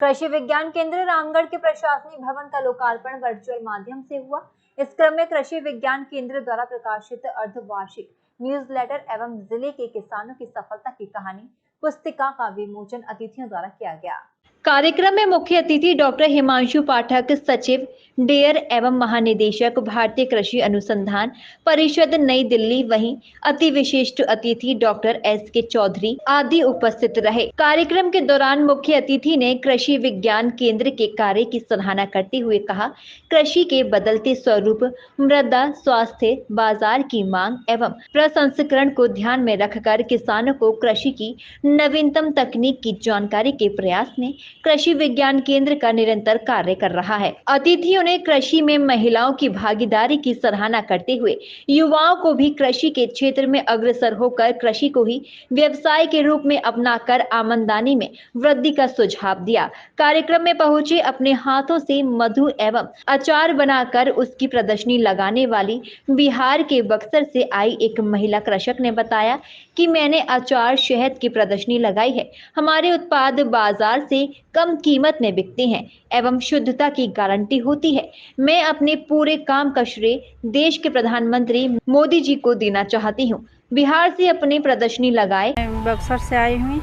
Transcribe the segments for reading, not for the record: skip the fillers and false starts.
कृषि विज्ञान केंद्र रामगढ़ के प्रशासनिक भवन का लोकार्पण वर्चुअल माध्यम से हुआ। इस क्रम में कृषि विज्ञान केंद्र द्वारा प्रकाशित अर्धवार्षिक न्यूज़लेटर एवं जिले के किसानों की सफलता की कहानी पुस्तिका का विमोचन अतिथियों द्वारा किया गया। कार्यक्रम में मुख्य अतिथि डॉक्टर हिमांशु पाठक, सचिव डेयर एवं महानिदेशक भारतीय कृषि अनुसंधान परिषद नई दिल्ली, वहीं अति विशिष्ट अतिथि डॉक्टर एस.के. चौधरी आदि उपस्थित रहे। कार्यक्रम के दौरान मुख्य अतिथि ने कृषि विज्ञान केंद्र के कार्य की सराहना करते हुए कहा, कृषि के बदलते स्वरूप, मृदा स्वास्थ्य, बाजार की मांग एवं प्रसंस्करण को ध्यान में रखकर किसानों को कृषि की नवीनतम तकनीक की जानकारी के प्रयास में कृषि विज्ञान केंद्र का निरंतर कार्य कर रहा है। अतिथियों ने कृषि में महिलाओं की भागीदारी की सराहना करते हुए युवाओं को भी कृषि के क्षेत्र में अग्रसर होकर कृषि को ही व्यवसाय के रूप में अपनाकर आमदनी में वृद्धि का सुझाव दिया। कार्यक्रम में पहुंचे अपने हाथों से मधु एवं अचार बनाकर उसकी प्रदर्शनी लगाने वाली बिहार के बक्सर से आई एक महिला कृषक ने बताया कि मैंने अचार शहद की प्रदर्शनी लगाई है। हमारे उत्पाद बाजार से कम कीमत में बिकते हैं एवं शुद्धता की गारंटी होती है। मैं अपने पूरे काम का श्रेय देश के प्रधानमंत्री मोदी जी को देना चाहती हूँ। बिहार से अपनी प्रदर्शनी लगाए। बक्सर से आई हुई,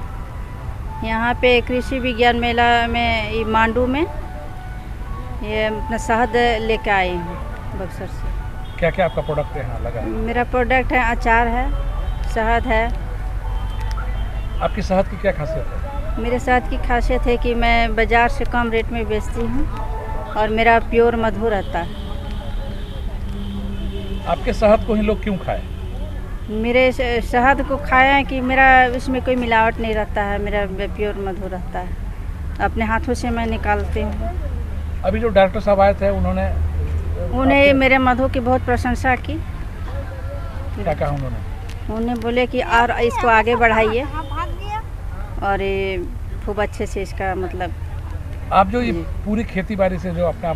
यहाँ पे कृषि विज्ञान मेला में मांडू में ये अपना शहद लेके आई हूँ बक्सर से। क्या क्या आपका प्रोडक्ट यहाँ लगा है? मेरा प्रोडक्ट है अचार है, शहद है। आपकी शहद की क्या खासियत है? मेरे शहद की खासियत है कि मैं बाज़ार से कम रेट में बेचती हूँ और मेरा प्योर मधु रहता है। आपके शहद को ही लोग क्यों खाएं? मेरे शहद को खाया कि मेरा उसमें कोई मिलावट नहीं रहता है, मेरा प्योर मधु रहता है, अपने हाथों से मैं निकालती हूँ। अभी जो डॉक्टर साहब आए थे उन्होंने मेरे मधु की बहुत प्रशंसा की। क्या कहा उन्हें बोले कि और इसको आगे बढ़ाइए और ये खूब अच्छे से इसका मतलब। आप जो ये पूरी खेती बाड़ी से जो अपना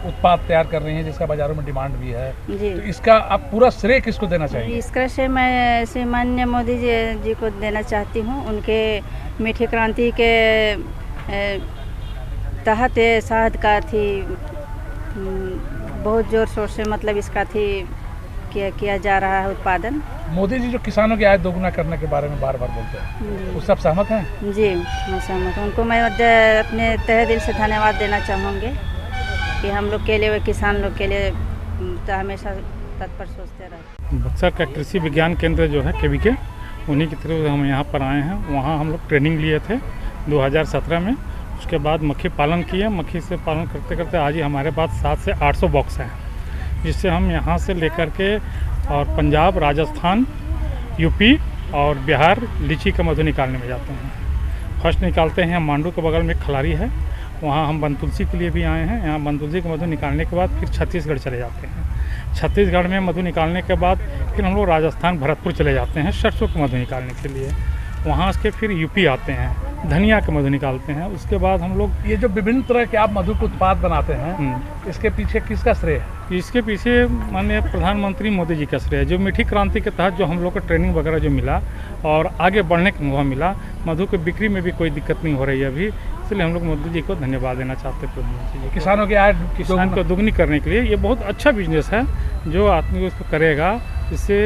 उत्पाद तैयार कर रही हैं, जिसका बाजारों में डिमांड भी है, जी, तो इसका आप पूरा श्रेय किसको देना चाहिए? इसका श्रेय मैं माननीय मोदी जी को देना चाहती हूँ। उनके मीठी क्रांति के तहत शहद का थी बहुत जोर शोर से मतलब इसका थी किया जा रहा है उत्पादन। मोदी जी जो किसानों की आय दोगुना करने के बारे में बार बार बोलते हैं, उस सब सहमत हैं? जी, मैं सहमत हूँ। उनको मैं अपने तहे दिल से धन्यवाद देना चाहूँगी कि हम लोग के लिए, किसान लोग के लिए तो हमेशा तत्पर सोचते रहते। बक्सर का कृषि विज्ञान केंद्र जो है केवीके, उन्हीं की तरफ हम यहाँ पर आए हैं। वहाँ हम लोग ट्रेनिंग लिए थे 2017 में। उसके बाद मक्खी पालन किए। मक्खी से पालन करते करते आज ही हमारे पास 700 से 800 बॉक्स हैं, जिससे हम यहाँ से लेकर के और पंजाब, राजस्थान, यूपी और बिहार लीची का मधु निकालने में जाते हैं। फर्स्ट निकालते हैं मांडू के बगल में एक खलारी है, वहाँ हम बनतुलसी के लिए भी आए हैं। यहाँ बनतुलसी का मधु निकालने के बाद फिर छत्तीसगढ़ चले जाते हैं। छत्तीसगढ़ में मधु निकालने के बाद फिर हम लोग राजस्थान भरतपुर चले जाते हैं सरसों का मधु निकालने के लिए। वहाँ से फिर यूपी आते हैं, धनिया का मधु निकालते हैं। उसके बाद हम लोग ये जो विभिन्न तरह के आप मधु के उत्पाद बनाते हैं, इसके पीछे किसका श्रेय है? इसके पीछे माननीय प्रधानमंत्री मोदी जी का श्रेय है। जो मीठी क्रांति के तहत जो हम लोग को ट्रेनिंग वगैरह जो मिला और आगे बढ़ने का मौका मिला, मधु की बिक्री में भी कोई दिक्कत नहीं हो रही है अभी, इसलिए हम लोग मोदी जी को धन्यवाद देना चाहते हैं। प्रधानमंत्री जी किसानों की आय किसान को दुगनी करने के लिए ये बहुत अच्छा बिजनेस है। जो आदमी उसको करेगा, इससे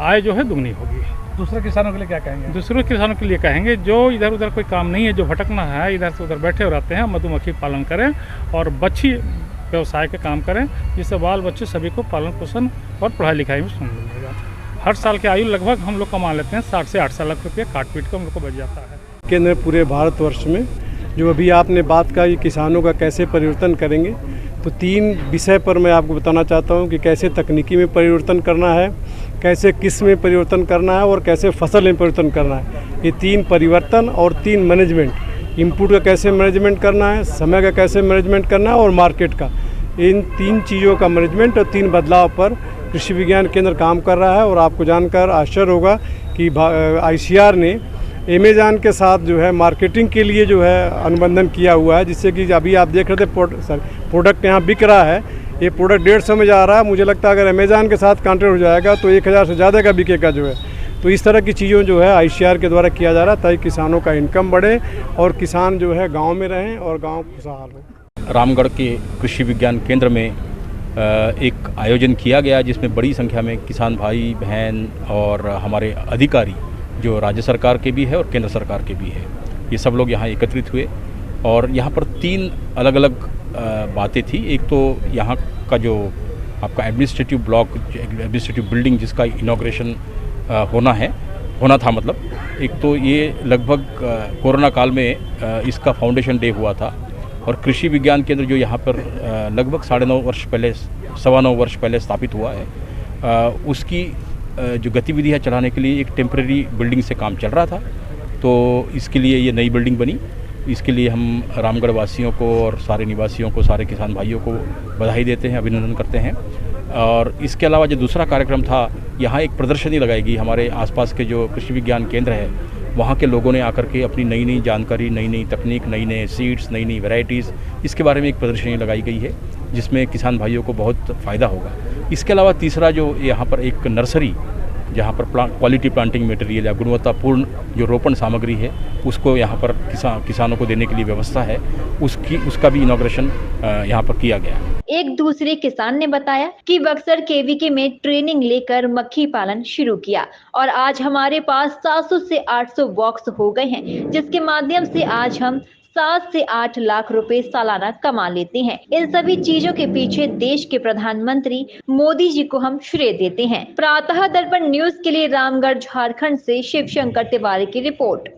आय जो है दुगनी होगी। दूसरे किसानों के लिए क्या कहेंगे? दूसरे किसानों के लिए कहेंगे जो इधर उधर कोई काम नहीं है, जो भटकना है, इधर से उधर बैठे हो रहते हैं, मधुमक्खी पालन करें और बच्ची व्यवसाय के काम करें, जिससे बाल बच्चे सभी को पालन पोषण और पढ़ाई लिखाई में सुन मिलेगा। हर साल की आयु लगभग हम लोग कमा लेते हैं 60 से 8 लाख रुपये काट पीट कर हम लोग को बच जाता है। केंद्र पूरे भारतवर्ष में जो अभी आपने बात का, ये किसानों का कैसे परिवर्तन करेंगे, तो 3 विषय पर मैं आपको बताना चाहता हूँ कि कैसे तकनीकी में परिवर्तन करना है, कैसे किस्म में परिवर्तन करना है और कैसे फसल में परिवर्तन करना है। ये 3 परिवर्तन और 3 मैनेजमेंट, इनपुट का कैसे मैनेजमेंट करना है, समय का कैसे मैनेजमेंट करना है और मार्केट का, इन 3 चीज़ों का मैनेजमेंट और 3 बदलाव पर कृषि विज्ञान केंद्र काम कर रहा है। और आपको जानकर आश्चर्य होगा कि ICAR ने अमेज़न के साथ जो है मार्केटिंग के लिए जो है अनुबंधन किया हुआ है, जिससे कि अभी आप देख रहे थे प्रोडक्ट यहाँ बिक रहा है, ये प्रोडक्ट 150 में जा रहा है, मुझे लगता है अगर अमेज़न के साथ कॉन्ट्रैक्ट हो जाएगा तो 1000 से ज़्यादा का बिकेगा जो है। तो इस तरह की चीज़ों जो है ICAR के द्वारा किया जा रहा है ताकि किसानों का इनकम बढ़े और किसान जो है गाँव में रहें और गाँव खुशहाल हो। रामगढ़ के कृषि विज्ञान केंद्र में एक आयोजन किया गया जिसमें बड़ी संख्या में किसान भाई बहन और हमारे अधिकारी जो राज्य सरकार के भी है और केंद्र सरकार के भी है, ये सब लोग यहाँ एकत्रित हुए और यहाँ पर 3 अलग अलग बातें थी। एक तो यहाँ का जो आपका एडमिनिस्ट्रेटिव ब्लॉक, एडमिनिस्ट्रेटिव बिल्डिंग जिसका इनॉग्रेशन होना था, मतलब एक तो ये लगभग कोरोना काल में इसका फाउंडेशन डे हुआ था और कृषि विज्ञान केंद्र जो यहाँ पर लगभग 9.5 वर्ष पहले, 9.25 वर्ष पहले स्थापित हुआ है, उसकी जो गतिविधियाँ चलाने के लिए एक टेम्परेरी बिल्डिंग से काम चल रहा था। तो इसके लिए ये नई बिल्डिंग बनी। इसके लिए हम रामगढ़ वासियों को और सारे निवासियों को, सारे किसान भाइयों को बधाई देते हैं, अभिनंदन करते हैं। और इसके अलावा जो दूसरा कार्यक्रम था, यहाँ एक प्रदर्शनी लगाई गई। हमारे आसपास के जो कृषि विज्ञान केंद्र है वहाँ के लोगों ने आकर के अपनी नई नई जानकारी, नई नई तकनीक, नई नए सीड्स, नई नई वैरायटीज़, इसके बारे में एक प्रदर्शनी लगाई गई है जिसमें किसान भाइयों को बहुत फ़ायदा होगा। इसके अलावा तीसरा जो यहाँ पर एक नर्सरी, जहाँ पर क्वालिटी प्लांटिंग मटेरियल या गुणवत्तापूर्ण जो रोपण सामग्री है उसको यहाँ पर किसानों को देने के लिए व्यवस्था है, उसका भी इनॉग्रेशन यहाँ पर किया गया। एक दूसरे किसान ने बताया कि बक्सर KVK में ट्रेनिंग लेकर मक्खी पालन शुरू किया और आज हमारे पास 700 से 800 बॉक्स हो गए हैं, जिसके माध्यम से आज हम 7 से 8 लाख रुपए सालाना कमा लेते हैं। इन सभी चीजों के पीछे देश के प्रधानमंत्री मोदी जी को हम श्रेय देते हैं। प्रातः दर्पण न्यूज के लिए रामगढ़ झारखंड से शिवशंकर तिवारी की रिपोर्ट।